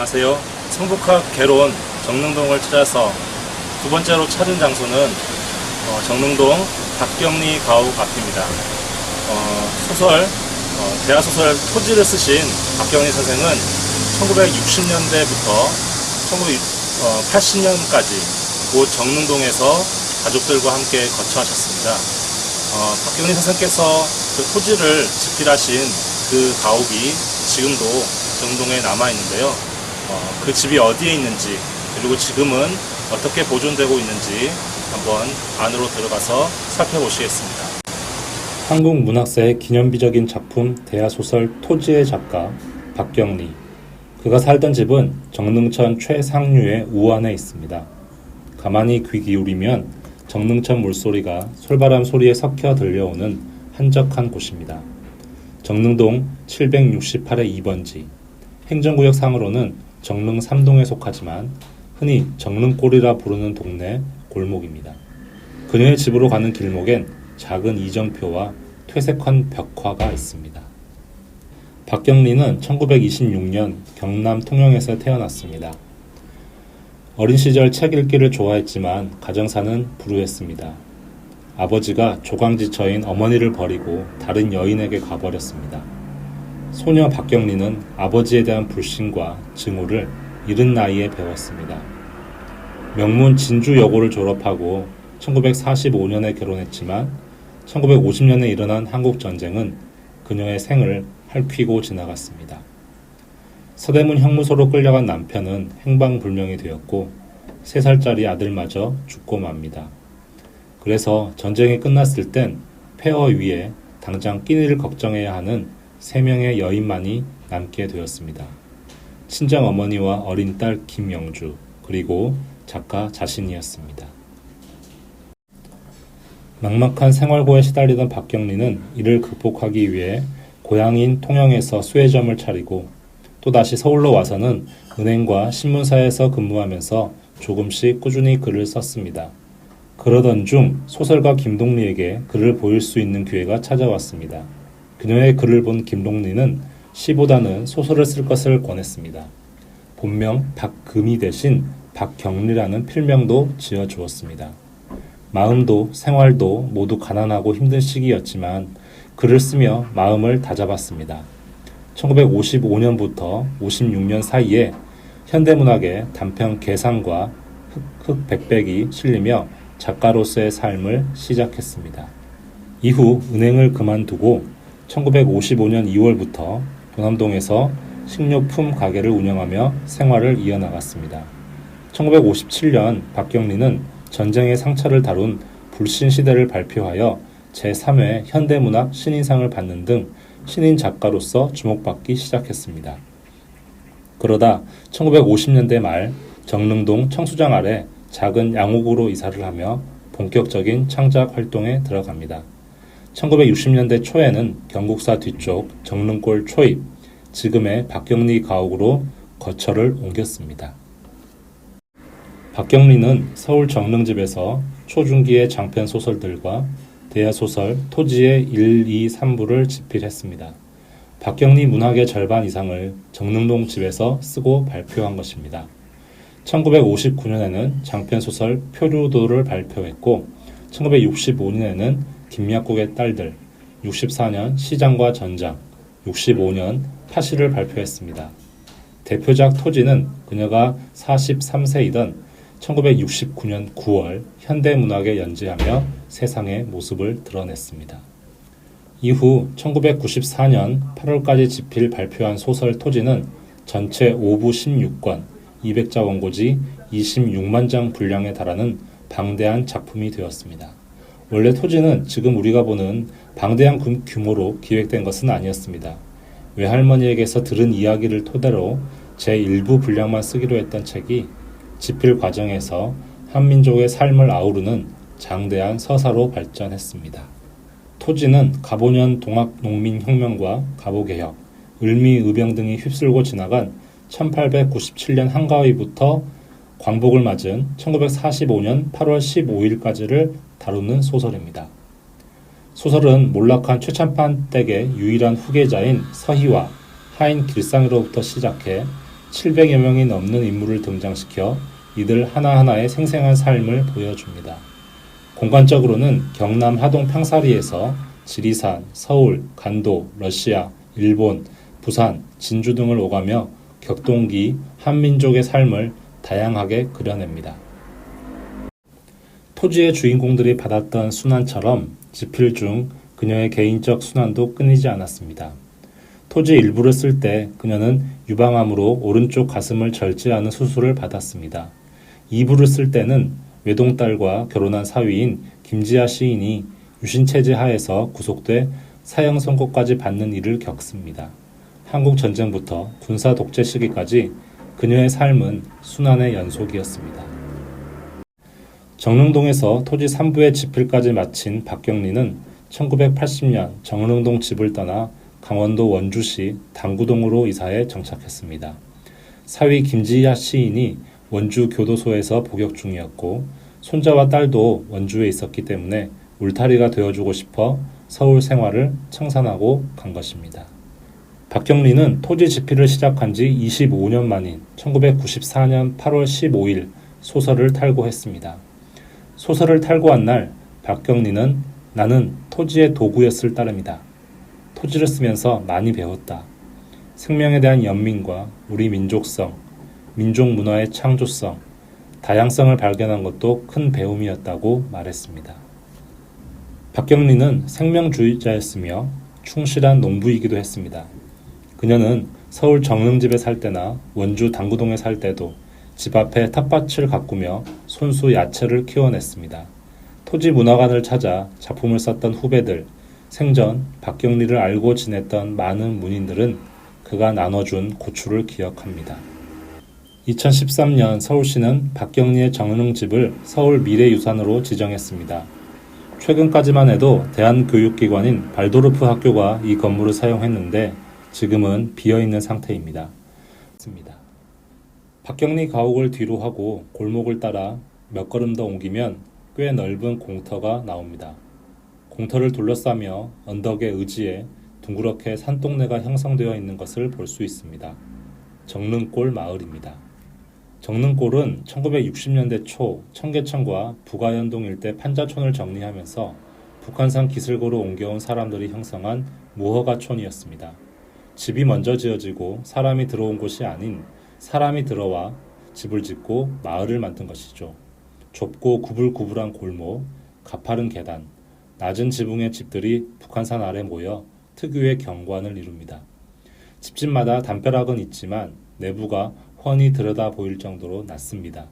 안녕하세요. 성북학 개론 정릉동을 찾아서 두 번째로 찾은 장소는 정릉동 박경리 가옥 앞입니다. 대하소설 토지를 쓰신 박경리 선생은 1960년대부터 1980년까지 곧 정릉동에서 가족들과 함께 거처하셨습니다. 박경리 선생께서 그 토지를 집필하신 그 가옥이 지금도 정릉동에 남아있는데요. 그 집이 어디에 있는지, 그리고 지금은 어떻게 보존되고 있는지 한번 안으로 들어가서 살펴보시겠습니다. 한국 문학사의 기념비적인 작품 대하소설 토지의 작가 박경리. 그가 살던 집은 정릉천 최상류의 우안에 있습니다. 가만히 귀 기울이면 정릉천 물소리가 솔바람 소리에 섞여 들려오는 한적한 곳입니다. 정릉동 768의 2번지. 행정구역상으로는 정릉 3동에 속하지만 흔히 정릉골이라 부르는 동네 골목입니다. 그녀의 집으로 가는 길목엔 작은 이정표와 퇴색한 벽화가 있습니다. 박경리는 1926년 경남 통영에서 태어났습니다. 어린 시절 책 읽기를 좋아했지만 가정사는 불우했습니다. 아버지가 조강지처인 어머니를 버리고 다른 여인에게 가버렸습니다. 소녀 박경리는 아버지에 대한 불신과 증오를 이른 나이에 배웠습니다. 명문 진주여고를 졸업하고 1945년에 결혼했지만 1950년에 일어난 한국전쟁은 그녀의 생을 핥히고 지나갔습니다. 서대문 형무소로 끌려간 남편은 행방불명이 되었고 3살짜리 아들마저 죽고 맙니다. 그래서 전쟁이 끝났을 땐 폐허 위에 당장 끼니를 걱정해야 하는 3명의 여인만이 남게 되었습니다. 친정어머니와 어린 딸 김영주, 그리고 작가 자신이었습니다. 막막한 생활고에 시달리던 박경리는 이를 극복하기 위해 고향인 통영에서 수혜점을 차리고 또다시 서울로 와서는 은행과 신문사에서 근무하면서 조금씩 꾸준히 글을 썼습니다. 그러던 중 소설가 김동리에게 글을 보일 수 있는 기회가 찾아왔습니다. 그녀의 글을 본 김동리는 시보다는 소설을 쓸 것을 권했습니다. 본명 박금희 대신 박경리라는 필명도 지어주었습니다. 마음도 생활도 모두 가난하고 힘든 시기였지만 글을 쓰며 마음을 다잡았습니다. 1955년부터 56년 사이에 현대문학의 단편 개상과 흑백백이 실리며 작가로서의 삶을 시작했습니다. 이후 은행을 그만두고 1955년 2월부터 도남동에서 식료품 가게를 운영하며 생활을 이어나갔습니다. 1957년 박경리는 전쟁의 상처를 다룬 불신시대를 발표하여 제3회 현대문학 신인상을 받는 등 신인 작가로서 주목받기 시작했습니다. 그러다 1950년대 말 정릉동 청수장 아래 작은 양옥으로 이사를 하며 본격적인 창작 활동에 들어갑니다. 1960년대 초에는 경국사 뒤쪽 정릉골 초입, 지금의 박경리 가옥으로 거처를 옮겼습니다. 박경리는 서울 정릉집에서 초중기의 장편 소설들과 대하소설 토지의 1, 2, 3부를 집필했습니다. 박경리 문학의 절반 이상을 정릉동 집에서 쓰고 발표한 것입니다. 1959년에는 장편소설 표류도를 발표했고 1965년에는 김약국의 딸들, 64년 시장과 전장, 65년 파시를 발표했습니다. 대표작 토지는 그녀가 43세이던 1969년 9월 현대문학에 연재하며 세상의 모습을 드러냈습니다. 이후 1994년 8월까지 집필 발표한 소설 토지는 전체 5부 16권, 200자 원고지 26만 장 분량에 달하는 방대한 작품이 되었습니다. 원래 토지는 지금 우리가 보는 방대한 규모로 기획된 것은 아니었습니다. 외할머니에게서 들은 이야기를 토대로 제1부 분량만 쓰기로 했던 책이 집필 과정에서 한민족의 삶을 아우르는 장대한 서사로 발전했습니다. 토지는 가보년 동학농민혁명과 가보개혁, 을미의병 등이 휩쓸고 지나간 1897년 한가위부터 광복을 맞은 1945년 8월 15일까지를 다루는 소설입니다. 소설은 몰락한 최찬판 댁의 유일한 후계자인 서희와 하인 길상이로부터 시작해 700여 명이 넘는 인물을 등장시켜 이들 하나하나의 생생한 삶을 보여줍니다. 공간적으로는 경남 하동 평사리에서 지리산, 서울, 간도, 러시아, 일본, 부산, 진주 등을 오가며 격동기, 한민족의 삶을 다양하게 그려냅니다. 토지의 주인공들이 받았던 순환처럼 지필 중 그녀의 개인적 순환도 끊이지 않았습니다. 토지 일부를 쓸 때 그녀는 유방암으로 오른쪽 가슴을 절제하는 수술을 받았습니다. 2부를 쓸 때는 외동딸과 결혼한 사위인 김지아 시인이 유신체제 하에서 구속돼 사형 선고까지 받는 일을 겪습니다. 한국 전쟁부터 군사 독재 시기까지 그녀의 삶은 순환의 연속이었습니다. 정릉동에서 토지 3부의 지필까지 마친 박경리는 1980년 정릉동 집을 떠나 강원도 원주시 당구동으로 이사해 정착했습니다. 사위 김지아 시인이 원주 교도소에서 복역 중이었고 손자와 딸도 원주에 있었기 때문에 울타리가 되어주고 싶어 서울 생활을 청산하고 간 것입니다. 박경리는 토지 지필을 시작한 지 25년 만인 1994년 8월 15일 소설을 탈고했습니다. 소설을 탈고한 날 박경리는 나는 토지의 도구였을 따름이다. 토지를 쓰면서 많이 배웠다. 생명에 대한 연민과 우리 민족성, 민족 문화의 창조성, 다양성을 발견한 것도 큰 배움이었다고 말했습니다. 박경리는 생명주의자였으며 충실한 농부이기도 했습니다. 그녀는 서울 정릉집에 살 때나 원주 당구동에 살 때도 집 앞에 텃밭을 가꾸며 손수 야채를 키워냈습니다. 토지 문화관을 찾아 작품을 썼던 후배들, 생전 박경리를 알고 지냈던 많은 문인들은 그가 나눠준 고추를 기억합니다. 2013년 서울시는 박경리의 정릉집을 서울 미래유산으로 지정했습니다. 최근까지만 해도 대한교육기관인 발도르프 학교가 이 건물을 사용했는데 지금은 비어있는 상태입니다. 박경리 가옥을 뒤로 하고 골목을 따라 몇 걸음 더 옮기면 꽤 넓은 공터가 나옵니다. 공터를 둘러싸며 언덕의 의지에 둥그렇게 산동네가 형성되어 있는 것을 볼 수 있습니다. 정릉골 마을입니다. 정릉골은 1960년대 초 청계천과 부가연동 일대 판자촌을 정리하면서 북한산 기슭으로 옮겨온 사람들이 형성한 무허가촌이었습니다. 집이 먼저 지어지고 사람이 들어온 곳이 아닌 사람이 들어와 집을 짓고 마을을 만든 것이죠. 좁고 구불구불한 골목, 가파른 계단, 낮은 지붕의 집들이 북한산 아래 모여 특유의 경관을 이룹니다. 집집마다 담벼락은 있지만 내부가 훤히 들여다 보일 정도로 낮습니다.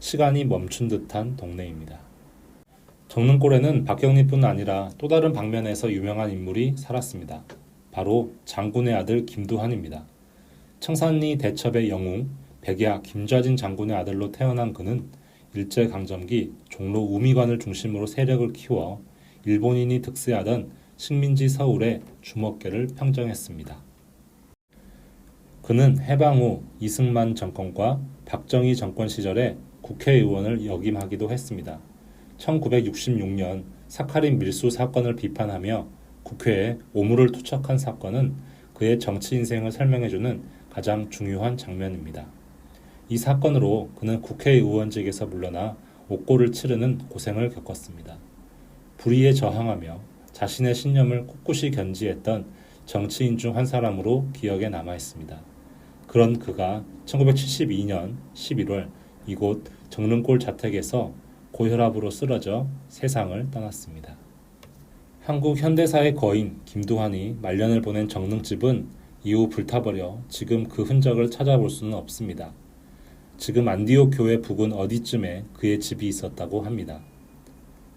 시간이 멈춘 듯한 동네입니다. 정릉골에는 박경리뿐 아니라 또 다른 방면에서 유명한 인물이 살았습니다. 바로 장군의 아들 김두한입니다. 청산리 대첩의 영웅 백야 김좌진 장군의 아들로 태어난 그는 일제강점기 종로 우미관을 중심으로 세력을 키워 일본인이 득세하던 식민지 서울의 주먹계를 평정했습니다. 그는 해방 후 이승만 정권과 박정희 정권 시절에 국회의원을 역임하기도 했습니다. 1966년 사카린 밀수 사건을 비판하며 국회에 오물을 투척한 사건은 그의 정치 인생을 설명해주는 가장 중요한 장면입니다. 이 사건으로 그는 국회의원직에서 물러나 옥고를 치르는 고생을 겪었습니다. 불의에 저항하며 자신의 신념을 꿋꿋이 견지했던 정치인 중 한 사람으로 기억에 남아 있습니다. 그런 그가 1972년 11월 이곳 정릉골 자택에서 고혈압으로 쓰러져 세상을 떠났습니다. 한국 현대사의 거인 김두한이 말년을 보낸 정릉집은 이후 불타버려 지금 그 흔적을 찾아볼 수는 없습니다. 지금 안디옥 교회 부근 어디쯤에 그의 집이 있었다고 합니다.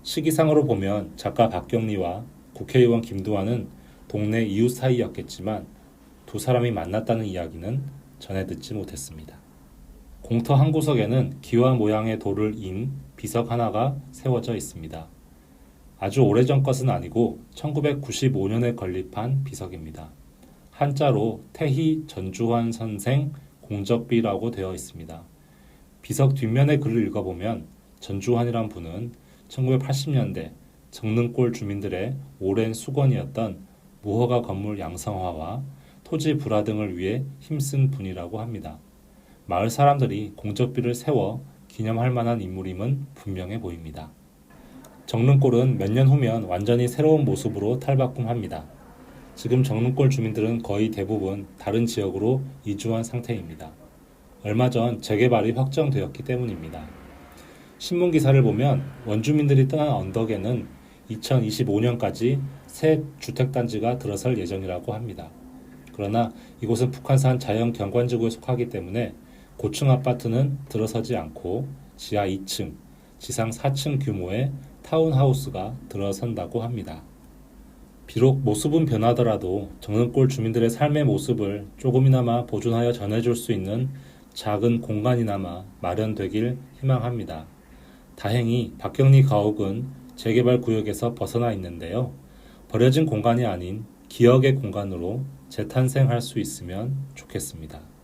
시기상으로 보면 작가 박경리와 국회의원 김두한은 동네 이웃 사이였겠지만 두 사람이 만났다는 이야기는 전해 듣지 못했습니다. 공터 한 구석에는 기와 모양의 돌을 인 비석 하나가 세워져 있습니다. 아주 오래전 것은 아니고 1995년에 건립한 비석입니다. 한자로 태희 전주환 선생 공적비라고 되어 있습니다. 비석 뒷면의 글을 읽어보면 전주환이란 분은 1980년대 정릉골 주민들의 오랜 수건이었던 무허가 건물 양성화와 토지 불화 등을 위해 힘쓴 분이라고 합니다. 마을 사람들이 공적비를 세워 기념할 만한 인물임은 분명해 보입니다. 정릉골은 몇 년 후면 완전히 새로운 모습으로 탈바꿈합니다. 지금 정릉골 주민들은 거의 대부분 다른 지역으로 이주한 상태입니다. 얼마 전 재개발이 확정되었기 때문입니다. 신문 기사를 보면 원주민들이 떠난 언덕에는 2025년까지 새 주택단지가 들어설 예정이라고 합니다. 그러나 이곳은 북한산 자연경관지구에 속하기 때문에 고층 아파트는 들어서지 않고 지하 2층, 지상 4층 규모의 타운하우스가 들어선다고 합니다. 비록 모습은 변하더라도 정릉골 주민들의 삶의 모습을 조금이나마 보존하여 전해줄 수 있는 작은 공간이나마 마련되길 희망합니다. 다행히 박경리 가옥은 재개발 구역에서 벗어나 있는데요. 버려진 공간이 아닌 기억의 공간으로 재탄생할 수 있으면 좋겠습니다.